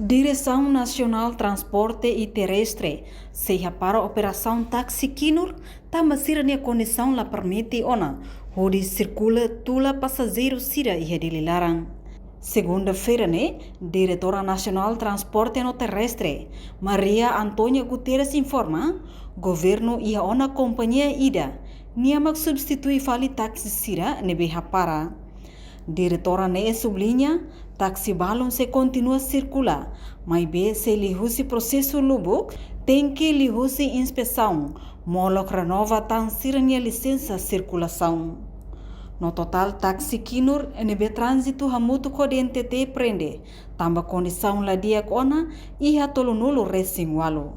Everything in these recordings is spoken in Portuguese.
Direção Nacional Transporte e Terrestre, seja para a operação Taxi Kinur, tamasira a condição la permite ona, onde circula tula passageiros sira e redililarang. Segunda-feira, Diretora Nacional Transporte no Terrestre, Maria Antônia Guterres informa, governo e a ona companhia ida, niamak substitui fali taxi sira nebe hapara. Diretora sublinha, taxi balão se continua a circular, mas bem se lihusi processo lubuk, tem que lihusi inspeção, molok renova tansirania licença circulação. No total, taxi Kinur nebe trânsito hamutu kode NTT prende, tamba condição ladia kona e hatolunulo racing walu.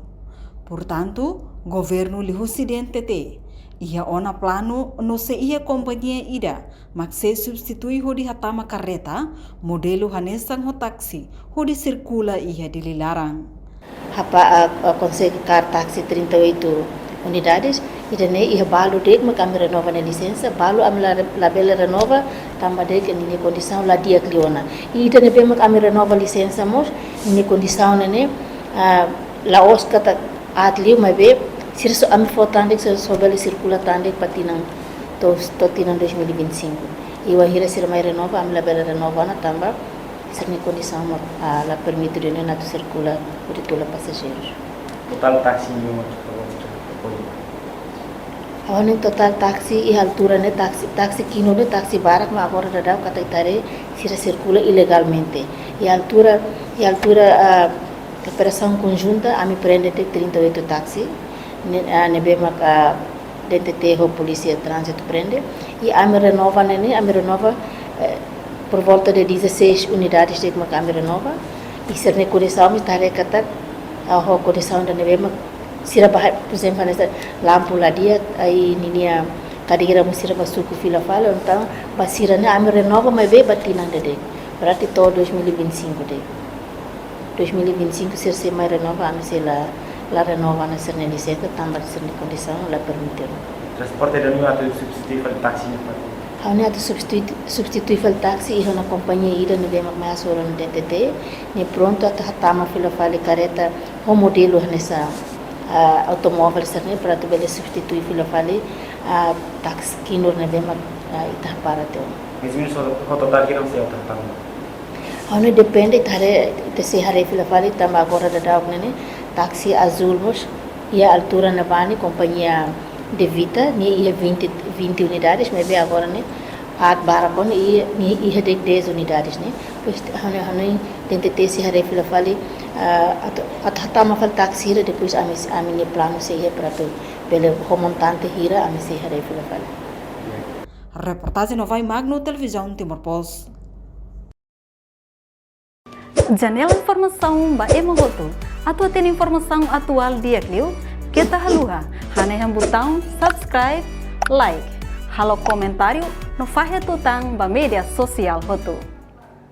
Portanto, governo lihusi de NTT, ia ona plano no se ia companhia ida, mas se substitui hodi hatama carreta, modelo hanesang ho taxi, hodi circula ia dililarang. Hapa conseguir taxi 38 unidades, e daí ia balo dek ma kami renova na licença, balo am label renova, tamba dek ni condição la dia cliona. E daí bem ma kami renova licença mos, ni condição ne la osca ta atliu ma be sirso am fotandek so bele circula tandek patinang to tinang 2025. E o ahira sir mai renova am label renova na tamba sir ni condição la permite de na to circula por todos os passageiros. Total taxi nenhuma. Awalnya total taxi e altura ne taxi kino ne taxi barak ma agora dadau kata itare sira circula ilegalmente e altura operação conjunta a me prende de 38 taxi ne bema DTT ho polícia trânsito prende e a me renova por volta de 16 unidades de ma me renova e ser ne condição me tare kata ho condição de ne bema sira bahai por exemplo nessa lampu lá dia aí ninia kadira musira basuku fila fala então basira ne ame renova mas be batina de berarti to 2025 de 2025 ser se mai renova ame se la renova na ser ne licença também ser ne condição la permitir Transporte de nenhuma tu substitui para taxi ne Hanya tu substitui fal taxi e na companhia ida ne bema mais hora no DTT ne pronto até hatama fila fala careta o modelo nessa automóvel serne para tu bele substituir fila fale taxi kinur ne bema itah para teu. Mesmo só total que não se outra Hanya depende thare te se hare fila fale tamba agora da dau ne taxi azul mos e a altura na bani companhia de Vita ni ia 20 unidades mas be agora ne at barabon e ni ia de 10 unidades ne pois hanya tente se hare fila fale atama fal taxi hira depois ami ne plano se ia para tu pelo montante hira ami se hira fila fala. Reportagem no Vai Magno Televisão Timor Post. Janela informação ba emogoto. Atua tem informação atual dia clio. Kita haluha. Hane botão subscribe, like. Halo comentário no fahe tutang ba media sosial hotu.